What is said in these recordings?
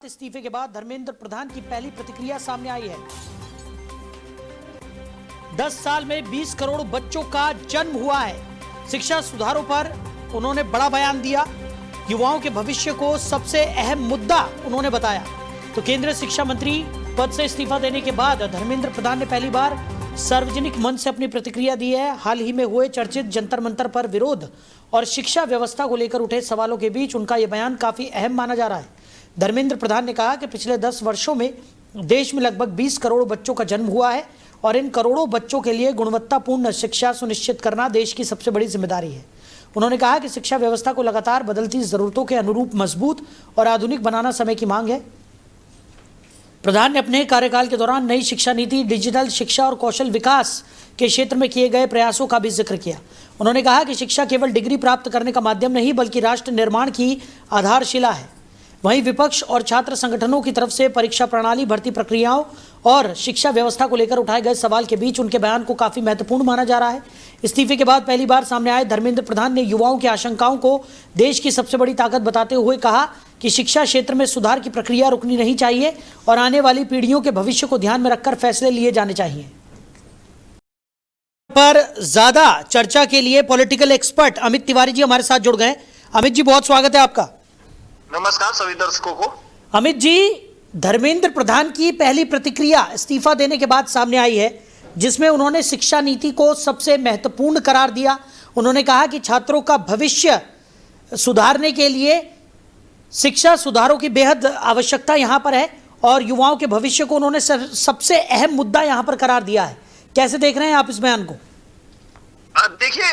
इस्तीफे के बाद धर्मेंद्र प्रधान की पहली प्रतिक्रिया सामने आई है। 10 साल में 20 करोड़ बच्चों का जन्म हुआ है। शिक्षा सुधारों पर उन्होंने बड़ा बयान दिया। युवाओं के भविष्य को सबसे अहम मुद्दा उन्होंने बताया। तो केंद्रीय शिक्षा मंत्री पद से इस्तीफा देने के बाद धर्मेंद्र प्रधान ने पहली बार सार्वजनिक मंच से अपनी प्रतिक्रिया दी है। हाल ही में हुए चर्चित जंतर मंतर पर विरोध और शिक्षा व्यवस्था को लेकर उठे सवालों के बीच उनका यह बयान काफी अहम माना जा रहा है। धर्मेंद्र प्रधान ने कहा कि पिछले 10 वर्षों में देश में लगभग 20 करोड़ बच्चों का जन्म हुआ है और इन करोड़ों बच्चों के लिए गुणवत्तापूर्ण शिक्षा सुनिश्चित करना देश की सबसे बड़ी जिम्मेदारी है। उन्होंने कहा कि शिक्षा व्यवस्था को लगातार बदलती जरूरतों के अनुरूप मजबूत और आधुनिक बनाना समय की मांग है। प्रधान ने अपने कार्यकाल के दौरान नई शिक्षा नीति, डिजिटल शिक्षा और कौशल विकास के क्षेत्र में किए गए प्रयासों का भी जिक्र किया। उन्होंने कहा कि शिक्षा केवल डिग्री प्राप्त करने का माध्यम नहीं बल्कि राष्ट्र निर्माण की आधारशिला है। वहीं विपक्ष और छात्र संगठनों की तरफ से परीक्षा प्रणाली, भर्ती प्रक्रियाओं और शिक्षा व्यवस्था को लेकर उठाए गए सवाल के बीच उनके बयान को काफी महत्वपूर्ण माना जा रहा है। इस्तीफे के बाद पहली बार सामने आए धर्मेंद्र प्रधान ने युवाओं की आशंकाओं को देश की सबसे बड़ी ताकत बताते हुए कहा कि शिक्षा क्षेत्र में सुधार की प्रक्रिया रुकनी नहीं चाहिए और आने वाली पीढ़ियों के भविष्य को ध्यान में रखकर फैसले लिए जाने चाहिए। पर ज्यादा चर्चा के लिए पॉलिटिकल एक्सपर्ट अमित तिवारी जी हमारे साथ जुड़ गए। अमित जी, बहुत स्वागत है आपका। नमस्कार सभी दर्शकों को। अमित जी, धर्मेंद्र प्रधान की पहली प्रतिक्रिया इस्तीफा देने के बाद सामने आई है, जिसमें उन्होंने शिक्षा नीति को सबसे महत्वपूर्ण करार दिया। उन्होंने कहा कि छात्रों का भविष्य सुधारने के लिए शिक्षा सुधारों की बेहद आवश्यकता यहां पर है और युवाओं के भविष्य को उन्होंने सबसे अहम मुद्दा यहां पर करार दिया है। कैसे देख रहे हैं आप इस बयान को? देखिए,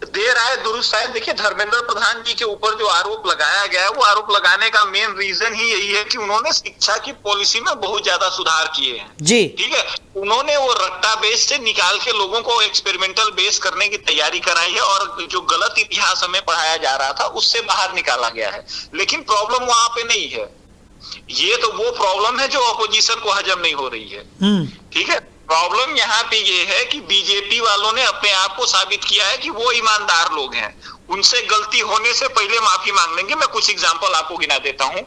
देर आए दुरुस्त आए। देखिए, धर्मेंद्र प्रधान जी के ऊपर जो आरोप लगाया गया है वो आरोप लगाने का मेन रीजन ही यही है कि उन्होंने शिक्षा की पॉलिसी में बहुत ज्यादा सुधार किए हैं जी। ठीक है, उन्होंने वो रट्टा बेस से निकाल के लोगों को एक्सपेरिमेंटल बेस करने की तैयारी कराई है और जो गलत इतिहास हमें पढ़ाया जा रहा था उससे बाहर निकाला गया है। लेकिन प्रॉब्लम वहां पे नहीं है। ये तो वो प्रॉब्लम है जो अपोजिशन को हजम नहीं हो रही है। ठीक है, प्रॉब्लम यहाँ पे ये है कि बीजेपी वालों ने अपने आप को साबित किया है कि वो ईमानदार लोग हैं। उनसे गलती होने से पहले माफी मांग लेंगे। मैं कुछ एग्जांपल आपको गिना देता हूँ।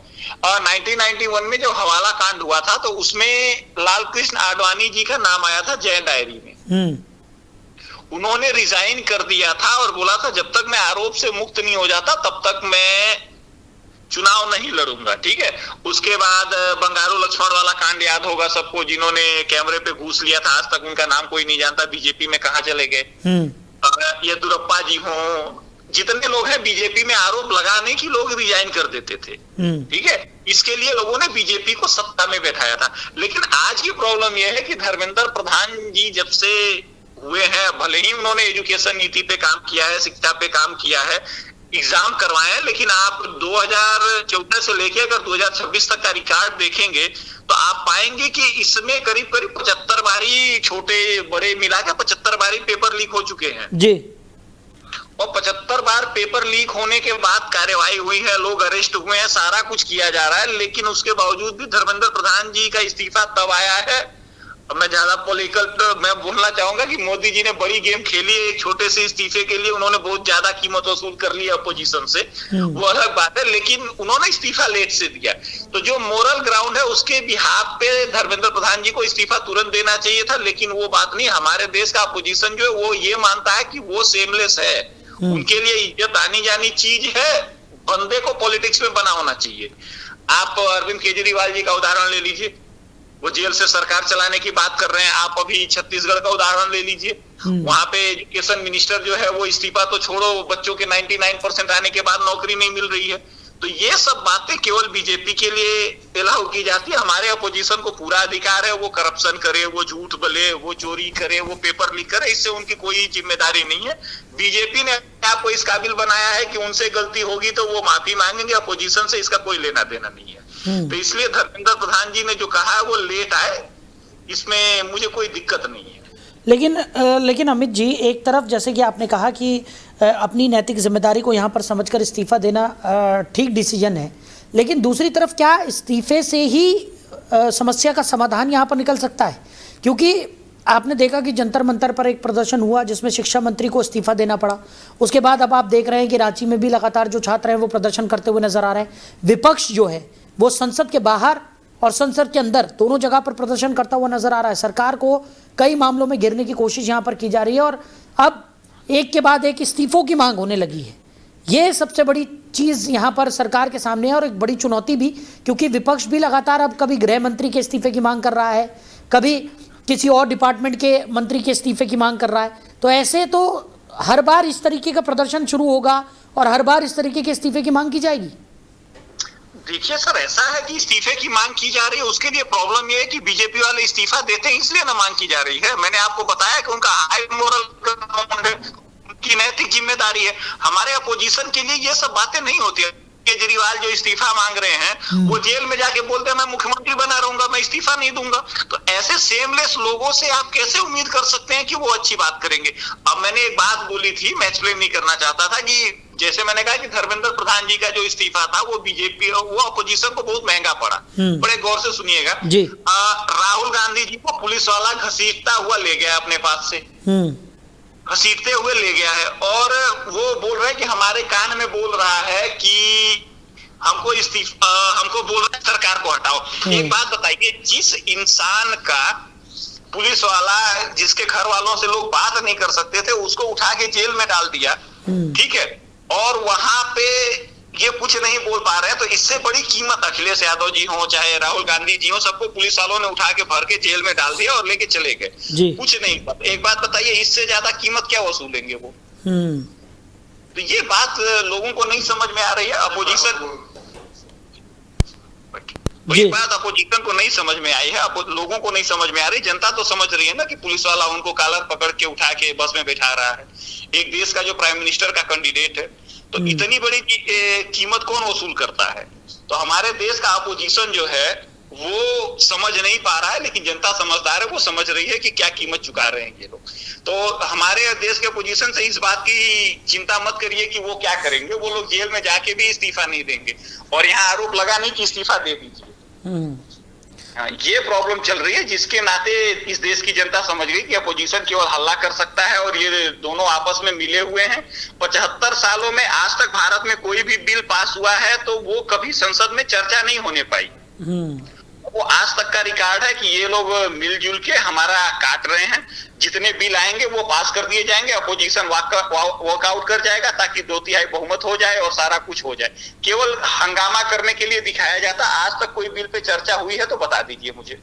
1991 में जब हवाला कांड हुआ था तो उसमें लाल कृष्ण आडवाणी जी का नाम आया था जय डायरी में। उन्होंने रिजाइन कर दिया था और बोला था जब तक मैं आरोप से मुक्त नहीं हो जाता तब तक मैं चुनाव नहीं लड़ूंगा। ठीक है, उसके बाद बंगारू लक्ष्मण वाला कांड याद होगा सबको, जिन्होंने कैमरे पे घूस लिया था। आज तक उनका नाम कोई नहीं जानता, बीजेपी में कहां चले गए। येदुरप्पा जी हों, जितने लोग हैं बीजेपी में आरोप लगाने की लोग रिजाइन कर देते थे। ठीक है, इसके लिए लोगों ने बीजेपी को सत्ता में बैठाया था। लेकिन आज की प्रॉब्लम यह है कि धर्मेंद्र प्रधान जी जब से हुए हैं, भले ही उन्होंने एजुकेशन नीति पे काम किया है, शिक्षा पे काम किया है, एग्जाम करवाए हैं, लेकिन आप 2014 से लेकर अगर 2026 तक का रिकॉर्ड देखेंगे तो आप पाएंगे कि इसमें करीब 75 बारी, छोटे बड़े मिला के 75 बारी पेपर लीक हो चुके हैं जी। और 75 बार पेपर लीक होने के बाद कार्यवाही हुई है, लोग अरेस्ट हुए हैं, सारा कुछ किया जा रहा है। लेकिन उसके बावजूद भी धर्मेंद्र प्रधान जी का इस्तीफा तब आया है। मैं ज्यादा पॉलिटिकल मैं बोलना चाहूंगा कि मोदी जी ने बड़ी गेम खेली है। एक छोटे से इस्तीफे के लिए उन्होंने बहुत ज्यादा कीमत वसूल कर ली अपोजिशन से, वो अलग बात है। लेकिन उन्होंने इस्तीफा लेट से दिया। तो जो मोरल ग्राउंड है उसके बिहाफ पे धर्मेंद्र प्रधान जी को इस्तीफा तुरंत देना चाहिए था। लेकिन वो बात नहीं। हमारे देश का अपोजिशन जो है वो ये मानता है कि वो सेमलेस है। उनके लिए इज्जत आनी जानी चीज है, बंदे को पॉलिटिक्स में बना होना चाहिए। आप अरविंद केजरीवाल जी का उदाहरण ले लीजिए, वो जेल से सरकार चलाने की बात कर रहे हैं। आप अभी छत्तीसगढ़ का उदाहरण ले लीजिए, वहां पे एजुकेशन मिनिस्टर जो है वो इस्तीफा तो छोड़ो, बच्चों के 99% आने के बाद नौकरी नहीं मिल रही है। तो ये सब बातें केवल बीजेपी के लिए अलाउ की जाती है। हमारे अपोजिशन को पूरा अधिकार है, वो करप्शन करे, वो झूठ बोले, वो चोरी करे, वो पेपर लीक करे, इससे उनकी कोई जिम्मेदारी नहीं है। बीजेपी ने आपको इस काबिल बनाया है कि उनसे गलती होगी तो वो माफी मांगेंगे, अपोजिशन से इसका कोई लेना देना नहीं है। तो इसलिए धर्मेंद्र प्रधान जी ने जो कहा है वो लेट आए, इसमें मुझे कोई दिक्कत नहीं है। लेकिन अमित जी, एक तरफ जैसे कि आपने कहा कि अपनी नैतिक जिम्मेदारी को यहाँ पर समझकर इस्तीफा देना ठीक डिसीजन है, लेकिन दूसरी तरफ क्या इस्तीफे से ही समस्या का समाधान यहाँ पर निकल सकता है? क्योंकि आपने देखा कि जंतर मंतर पर एक प्रदर्शन हुआ जिसमें शिक्षा मंत्री को इस्तीफा देना पड़ा। उसके बाद अब आप देख रहे हैं कि रांची में भी लगातार जो छात्र हैं वो प्रदर्शन करते हुए नजर आ रहे हैं। विपक्ष जो है वो संसद के बाहर और संसद के अंदर दोनों जगह पर प्रदर्शन करता हुआ नजर आ रहा है। सरकार को कई मामलों में घेरने की कोशिश यहाँ पर की जा रही है और अब एक के बाद एक इस्तीफों की मांग होने लगी है। ये सबसे बड़ी चीज़ यहाँ पर सरकार के सामने है और एक बड़ी चुनौती भी, क्योंकि विपक्ष भी लगातार अब कभी गृह मंत्री के इस्तीफे की मांग कर रहा है, कभी किसी और डिपार्टमेंट के मंत्री के इस्तीफे की मांग कर रहा है। तो ऐसे तो हर बार इस तरीके का प्रदर्शन शुरू होगा और हर बार इस तरीके के इस्तीफे की मांग की जाएगी। देखिए सर, ऐसा है कि इस्तीफे की मांग की जा रही है, उसके लिए प्रॉब्लम ये है कि बीजेपी वाले इस्तीफा देते हैं इसलिए ना मांग की जा रही है। मैंने आपको बताया कि उनका हाई मोरल की नैतिक जिम्मेदारी है। हमारे अपोजिशन के लिए ये सब बातें नहीं होती है। केजरीवाल जो इस्तीफा मांग रहे हैं वो जेल में जाके बोलते हैं मैं मुख्यमंत्री बना रहूंगा, मैं इस्तीफा नहीं दूंगा। तो ऐसे सेमलेस लोगों से आप कैसे उम्मीद कर सकते हैं कि वो अच्छी बात करेंगे। अब मैंने एक बात बोली थी, मैं एक्सप्लेन नहीं करना चाहता था, कि जैसे मैंने कहा कि धर्मेंद्र प्रधान जी का जो इस्तीफा था वो बीजेपी वो अपोजिशन को बहुत महंगा पड़ा। बड़े गौर से सुनिएगा। राहुल गांधी जी को पुलिस वाला घसीटता हुआ ले गया अपने पास से, घसीटते हुए ले गया है, और वो बोल रहे हैं कि हमारे कान में बोल रहा है कि हमको बोल रहा है सरकार को हटाओ। एक बात बताइए, जिस इंसान का पुलिस वाला जिसके घर वालों से लोग बात नहीं कर सकते थे उसको उठा के जेल में डाल दिया, ठीक है, और वहां पे ये कुछ नहीं बोल पा रहे हैं, तो इससे बड़ी कीमत अखिलेश यादव जी हो चाहे राहुल गांधी जी हो, सबको पुलिस वालों ने उठा के भर के जेल में डाल दिया और लेके चले गए, कुछ नहीं। एक बात बताइए, इससे ज्यादा कीमत क्या वसूलेंगे वो? तो ये बात लोगों को नहीं समझ में आ रही है। अपोजिशन ये बात अपोजिशन को नहीं समझ में आई है, लोगों को नहीं समझ में आ रही। जनता तो समझ रही है ना कि पुलिस वाला उनको कॉलर पकड़ के उठा के बस में बैठा रहा है, एक देश का जो प्राइम मिनिस्टर का कैंडिडेट है। तो इतनी बड़ी कीमत कौन वसूल करता है? तो हमारे देश का अपोजिशन जो है वो समझ नहीं पा रहा है, लेकिन जनता समझदार है, वो समझ रही है कि क्या कीमत चुका रहे हैं ये लोग। तो हमारे देश के अपोजिशन से इस बात की चिंता मत करिए कि वो क्या करेंगे, वो लोग जेल में जाके भी इस्तीफा नहीं देंगे, और यहाँ आरोप लगा नहीं कि इस्तीफा दे दीजिए। ये प्रॉब्लम चल रही है, जिसके नाते इस देश की जनता समझ गई कि अपोजिशन केवल हल्ला कर सकता है, और ये दोनों आपस में मिले हुए हैं। 75 सालों में आज तक भारत में कोई भी बिल पास हुआ है तो वो कभी संसद में चर्चा नहीं होने पाई। वो आज तक का रिकॉर्ड है कि ये लोग मिलजुल के हमारा काट रहे हैं। जितने बिल आएंगे वो पास कर दिए जाएंगे, अपोजिशन वॉकआउट कर जाएगा ताकि 2/3 बहुमत हो जाए और सारा कुछ हो जाए। केवल हंगामा करने के लिए दिखाया जाता। आज तक कोई बिल पे चर्चा हुई है तो बता दीजिए मुझे।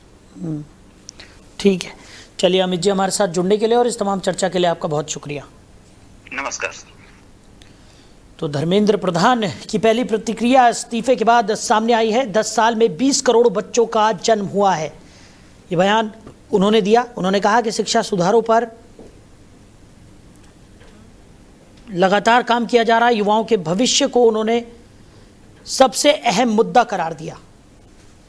ठीक है, चलिए अमित जी, हमारे साथ जुड़ने के लिए और इस तमाम चर्चा के लिए आपका बहुत शुक्रिया। नमस्कार। तो धर्मेंद्र प्रधान की पहली प्रतिक्रिया इस्तीफे के बाद सामने आई है। 10 साल में 20 करोड़ बच्चों का जन्म हुआ है, ये बयान उन्होंने दिया। उन्होंने कहा कि शिक्षा सुधारों पर लगातार काम किया जा रहा है। युवाओं के भविष्य को उन्होंने सबसे अहम मुद्दा करार दिया।